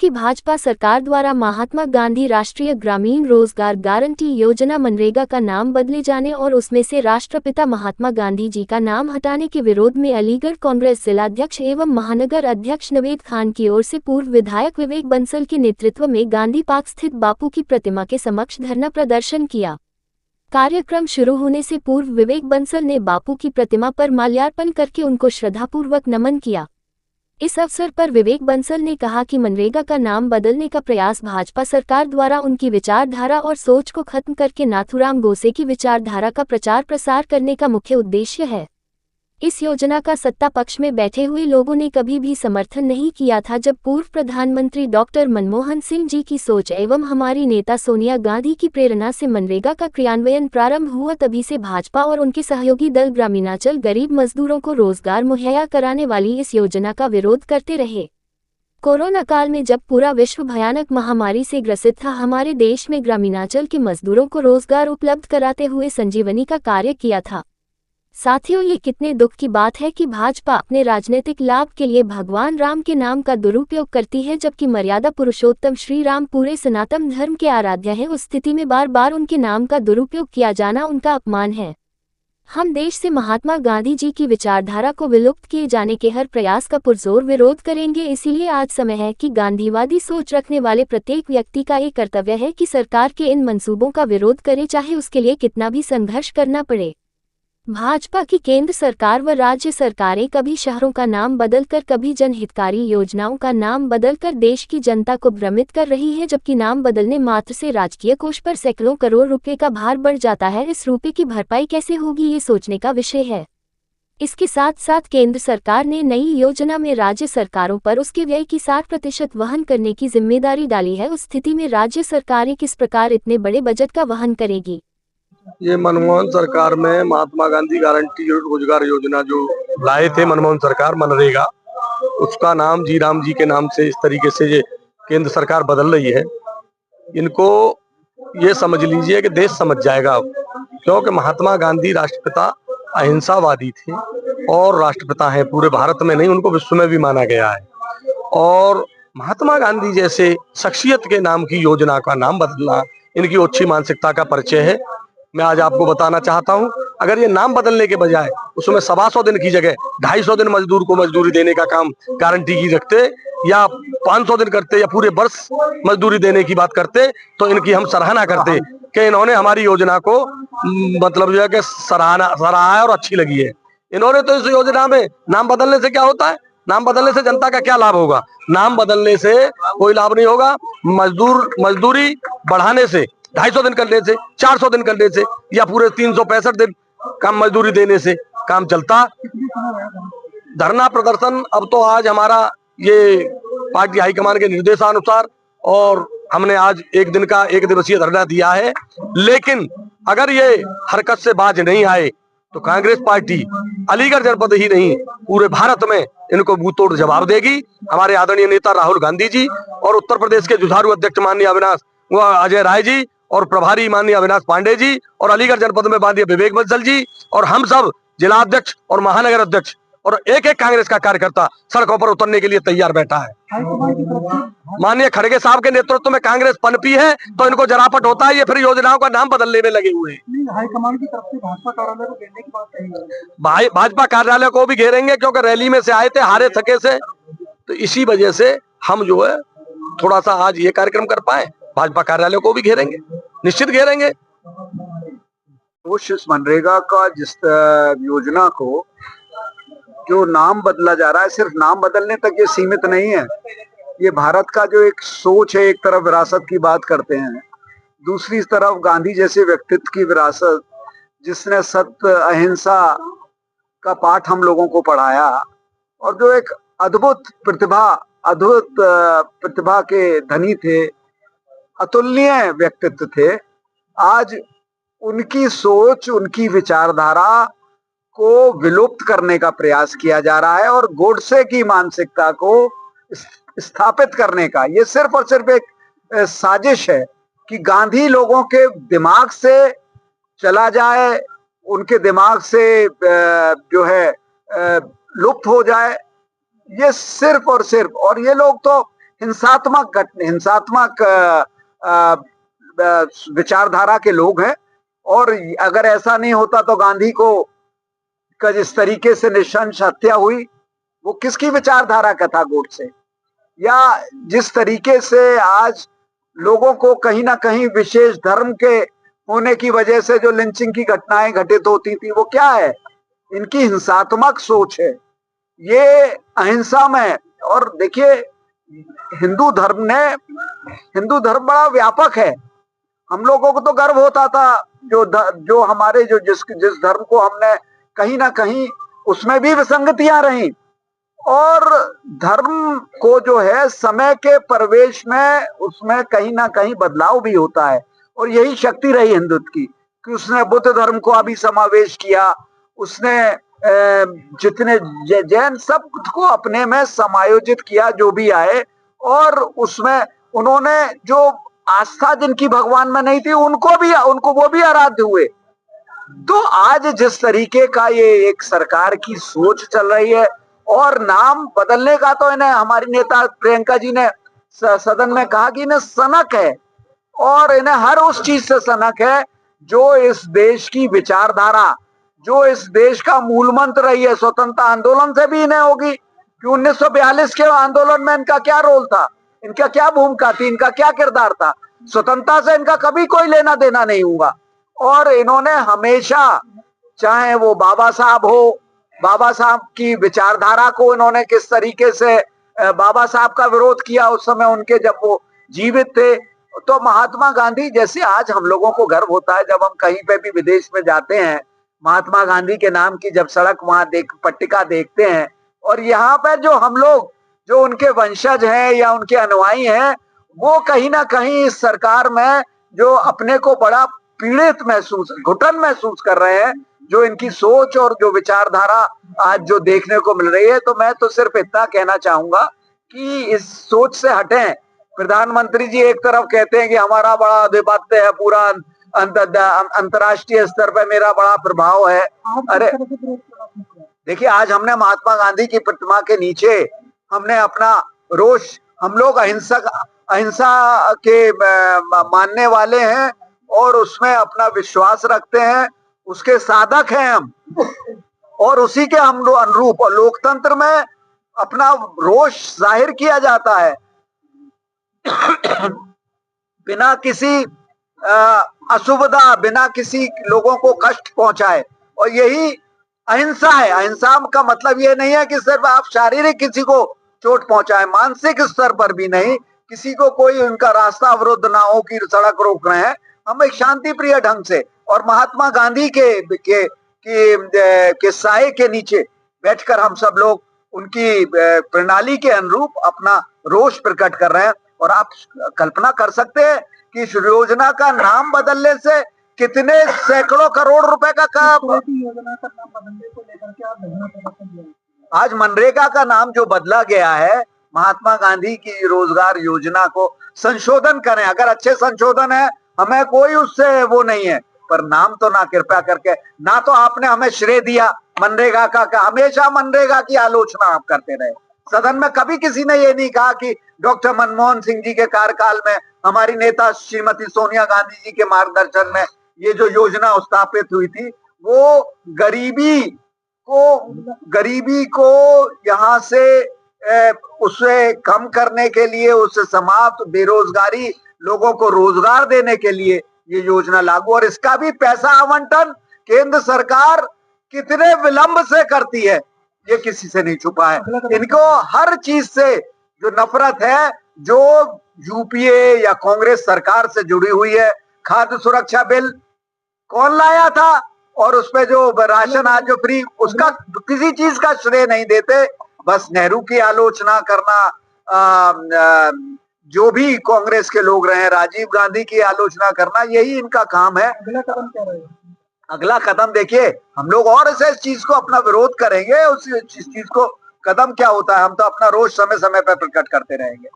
कि भाजपा सरकार द्वारा महात्मा गांधी राष्ट्रीय ग्रामीण रोजगार गारंटी योजना मनरेगा का नाम बदले जाने और उसमें से राष्ट्रपिता महात्मा गांधी जी का नाम हटाने के विरोध में अलीगढ़ कांग्रेस जिलाध्यक्ष एवं महानगर अध्यक्ष नवेद खान की ओर से पूर्व विधायक विवेक बंसल के नेतृत्व में गांधी पार्क स्थित बापू की प्रतिमा के समक्ष धरना प्रदर्शन किया। कार्यक्रम शुरू होने से पूर्व विवेक बंसल ने बापू की प्रतिमा पर माल्यार्पण करके उनको श्रद्धापूर्वक नमन किया। इस अवसर पर विवेक बंसल ने कहा कि मनरेगा का नाम बदलने का प्रयास भाजपा सरकार द्वारा उनकी विचारधारा और सोच को खत्म करके नाथूराम गोडसे की विचारधारा का प्रचार प्रसार करने का मुख्य उद्देश्य है। इस योजना का सत्ता पक्ष में बैठे हुए लोगों ने कभी भी समर्थन नहीं किया था। जब पूर्व प्रधानमंत्री डॉक्टर मनमोहन सिंह जी की सोच एवं हमारी नेता सोनिया गांधी की प्रेरणा से मनरेगा का क्रियान्वयन प्रारंभ हुआ, तभी से भाजपा और उनके सहयोगी दल ग्रामीणांचल गरीब मजदूरों को रोजगार मुहैया कराने वाली इस योजना का विरोध करते रहे। कोरोना काल में जब पूरा विश्व भयानक महामारी से ग्रसित था, हमारे देश में ग्रामीणांचल के मजदूरों को रोजगार उपलब्ध कराते हुए संजीवनी का कार्य किया था। साथियों, ये कितने दुख की बात है कि भाजपा अपने राजनीतिक लाभ के लिए भगवान राम के नाम का दुरुपयोग करती है, जबकि मर्यादा पुरुषोत्तम श्री राम पूरे सनातन धर्म के आराध्य हैं। उस स्थिति में बार बार उनके नाम का दुरुपयोग किया जाना उनका अपमान है। हम देश से महात्मा गांधी जी की विचारधारा को विलुप्त किए जाने के हर प्रयास का पुरजोर विरोध करेंगे। इसीलिए आज समय है कि गांधीवादी सोच रखने वाले प्रत्येक व्यक्ति का ये कर्तव्य है कि सरकार के इन मंसूबों का विरोध करे, चाहे उसके लिए कितना भी संघर्ष करना पड़े। भाजपा की केंद्र सरकार व राज्य सरकारें कभी शहरों का नाम बदलकर, कभी जनहितकारी योजनाओं का नाम बदलकर देश की जनता को भ्रमित कर रही है, जबकि नाम बदलने मात्र से राजकीय कोष पर सैकड़ों करोड़ रुपए का भार बढ़ जाता है। इस रुपए की भरपाई कैसे होगी, ये सोचने का विषय है। इसके साथ साथ केंद्र सरकार ने नई योजना में राज्य सरकारों पर उसके व्यय की 60% वहन करने की जिम्मेदारी डाली है। उस स्थिति में राज्य सरकारें किस प्रकार इतने बड़े बजट का वहन करेगी। ये मनमोहन सरकार में महात्मा गांधी गारंटी रोजगार योजना जो लाए थे मनमोहन सरकार, मनरेगा, उसका नाम जी राम जी के नाम से इस तरीके से ये केंद्र सरकार बदल रही है। इनको ये समझ लीजिए कि देश समझ जाएगा अब, क्योंकि महात्मा गांधी राष्ट्रपिता अहिंसावादी थे और राष्ट्रपिता हैं पूरे भारत में नहीं, उनको विश्व में भी माना गया है। और महात्मा गांधी जैसे शख्सियत के नाम की योजना का नाम बदलना इनकी ओछी मानसिकता का परिचय है। मैं आज आपको बताना चाहता हूं, अगर ये नाम बदलने के बजाय उसमें 125 दिन की जगह 250 दिन मजदूर को मजदूरी देने का काम गारंटी की रखते, या 500 दिन करते, या पूरे वर्ष मजदूरी देने की बात करते, तो इनकी हम सराहना करते कि इन्होंने हमारी योजना को मतलब जो है कि सराहा है और अच्छी लगी है। इन्होंने तो इस योजना में नाम बदलने से क्या होता है, नाम बदलने से जनता का क्या लाभ होगा? नाम बदलने से कोई लाभ नहीं होगा। मजदूरी बढ़ाने से, 250 दिन करने से, 400 दिन करने से, या पूरे 365 दिन कम मजदूरी देने से काम चलता। धरना प्रदर्शन अब तो आज हमारा ये पार्टी हाईकमान के निर्देशानुसार, और हमने आज एक दिवसीय धरना दिया है। लेकिन अगर ये हरकत से बाज नहीं आए तो कांग्रेस पार्टी अलीगढ़ जनपद ही नहीं पूरे भारत में इनको मुंहतोड़ जवाब देगी। हमारे आदरणीय नेता राहुल गांधी जी और उत्तर प्रदेश के जुझारू अध्यक्ष माननीय अजय राय जी और प्रभारी माननीय अविनाश पांडे जी और अलीगढ़ जनपद में माननीय विवेक बंसल जी और हम सब जिला अध्यक्ष और महानगर अध्यक्ष और एक एक कांग्रेस का कार्यकर्ता सड़कों पर उतरने के लिए तैयार बैठा है। माननीय खड़गे साहब के नेतृत्व में कांग्रेस पनपी है तो इनको जरापट होता है, ये फिर योजनाओं का नाम बदलने में लगे हुए हैं। हाईकमान की तरफ से भाजपा कार्यालय को घेरने की बात कही है। भाजपा कार्यालय को भी घेरेंगे, क्योंकि रैली में से आए थे हारे थके से, तो इसी वजह से हम जो है थोड़ा सा आज ये कार्यक्रम कर पाए। भाजपा कार्यालय को भी घेरेंगे, निश्चित घेरेंगे। इस मनरेगा का जिस योजना को जो नाम बदला जा रहा है, सिर्फ नाम बदलने तक ये सीमित नहीं है। ये भारत का जो एक सोच है, एक तरफ विरासत की बात करते हैं, दूसरी तरफ गांधी जैसे व्यक्तित्व की विरासत, जिसने सत्य अहिंसा का पाठ हम लोगों को पढ़ाया और जो एक अद्भुत प्रतिभा के धनी थे, अतुलनीय व्यक्तित्व थे। आज उनकी सोच, उनकी विचारधारा को विलुप्त करने का प्रयास किया जा रहा है और गोडसे की मानसिकता को स्थापित करने का ये सिर्फ और सिर्फ एक साजिश है कि गांधी लोगों के दिमाग से चला जाए, उनके दिमाग से जो है लुप्त हो जाए। ये सिर्फ और सिर्फ, और ये लोग तो हिंसात्मक विचारधारा के लोग हैं। और अगर ऐसा नहीं होता तो गांधी को का जिस तरीके से नृशंस हत्या हुई, वो किसकी विचारधारा का था, गोडसे? या जिस तरीके से आज लोगों को कहीं ना कहीं विशेष धर्म के होने की वजह से जो लिंचिंग की घटनाएं घटित होती थी, वो क्या है? इनकी हिंसात्मक सोच है, ये अहिंसा में। और देखिए, हिंदू धर्म बड़ा व्यापक है। हम लोगों को तो गर्व होता था जो हमारे जिस धर्म को हमने कहीं ना कहीं, उसमें भी विसंगतियां रही, और धर्म को जो है समय के प्रवेश में उसमें कहीं ना कहीं बदलाव भी होता है। और यही शक्ति रही हिंदुत्व की कि उसने बुद्ध धर्म को अभी समावेश किया, उसने जितने जैन सब को अपने में समायोजित किया जो भी आए, और उसमें उन्होंने जो आस्था जिनकी भगवान में नहीं थी उनको वो भी आराध्य हुए। तो आज जिस तरीके का ये एक सरकार की सोच चल रही है, और नाम बदलने का तो इन्हें, हमारी नेता प्रियंका जी ने सदन में कहा कि इन्हें सनक है, और इन्हें हर उस चीज से सनक है जो इस देश की विचारधारा, जो इस देश का मूल मंत्र रही है। स्वतंत्रता आंदोलन से भी इन्हें होगी कि 1942 के आंदोलन में इनका क्या रोल था, इनका क्या भूमिका थी, इनका क्या किरदार था। स्वतंत्रता से इनका कभी कोई लेना देना नहीं हुआ। और इन्होंने हमेशा, चाहे वो बाबा साहब की विचारधारा को इन्होंने किस तरीके से, बाबा साहब का विरोध किया उस समय उनके, जब वो जीवित थे, तो महात्मा गांधी जैसे, आज हम लोगों को गर्व होता है जब हम कहीं पे भी विदेश में जाते हैं, महात्मा गांधी के नाम की जब सड़क वहां पट्टिका देखते हैं, और यहाँ पर जो हम लोग जो उनके वंशज हैं या उनके अनुयायी हैं, वो कहीं ना कहीं इस सरकार में जो अपने को बड़ा पीड़ित घुटन महसूस कर रहे हैं, जो इनकी सोच और जो विचारधारा आज जो देखने को मिल रही है। तो मैं तो सिर्फ इतना कहना चाहूंगा कि इस सोच से हटें। प्रधानमंत्री जी एक तरफ कहते हैं कि हमारा बड़ा आधिपत्य है, पूरा अंतर्राष्ट्रीय स्तर पर मेरा बड़ा प्रभाव है। अरे देखिए, आज हमने महात्मा गांधी की प्रतिमा के नीचे हमने अपना रोष, हम लोग अहिंसा के मानने वाले हैं और उसमें अपना विश्वास रखते हैं, उसके साधक हैं हम, और उसी के हम अनुरूप, और लोकतंत्र में अपना रोष जाहिर किया जाता है बिना किसी असुविधा, बिना किसी लोगों को कष्ट पहुंचाए। और यही अहिंसा है। अहिंसा का मतलब ये नहीं है कि सिर्फ आप शारीरिक किसी को चोट पहुंचाए, मानसिक स्तर पर भी नहीं, किसी को कोई उनका रास्ता अवरुद्ध ना हो कि सड़क रोक रहे हैं, हम एक शांति प्रिय ढंग से, और महात्मा गांधी के साए के नीचे बैठकर हम सब लोग उनकी प्रणाली के अनुरूप अपना रोष प्रकट कर रहे हैं। और आप कल्पना कर सकते हैं कि इस योजना का नाम बदलने से कितने सैकड़ों करोड़ रुपए का काम। योजना का नाम बदलने को लेकर के आप आज मनरेगा का नाम जो बदला गया है, महात्मा गांधी की रोजगार योजना को संशोधन करें। अगर अच्छे संशोधन है, हमें कोई उससे वो नहीं है, पर नाम तो ना कृपया करके, ना तो आपने हमें श्रेय दिया मनरेगा का हमेशा मनरेगा की आलोचना आप करते रहे। सदन में कभी किसी ने ये नहीं कहा कि डॉक्टर मनमोहन सिंह जी के कार्यकाल में, हमारी नेता श्रीमती सोनिया गांधी जी के मार्गदर्शन में ये जो योजना स्थापित हुई थी, वो गरीबी को यहाँ से उसे कम करने के लिए, उससे समाप्त, बेरोजगारी, लोगों को रोजगार देने के लिए ये योजना लागू। और इसका भी पैसा आवंटन केंद्र सरकार कितने विलंब से करती है, ये किसी से नहीं छुपा है। इनको हर चीज से जो नफरत है, जो यूपीए या कांग्रेस सरकार से जुड़ी हुई है। खाद्य सुरक्षा बिल कौन लाया था, और उसपे जो राशन आज जो फ्री, उसका किसी चीज का श्रेय नहीं देते, बस नेहरू की आलोचना करना, जो भी कांग्रेस के लोग रहे, राजीव गांधी की आलोचना करना, यही इनका काम है। अगला कदम क्या रहेगा? अगला कदम देखिए, हम लोग और इस चीज को अपना विरोध करेंगे, उस चीज को कदम क्या होता है, हम तो अपना रोष समय समय पर प्रकट करते रहेंगे।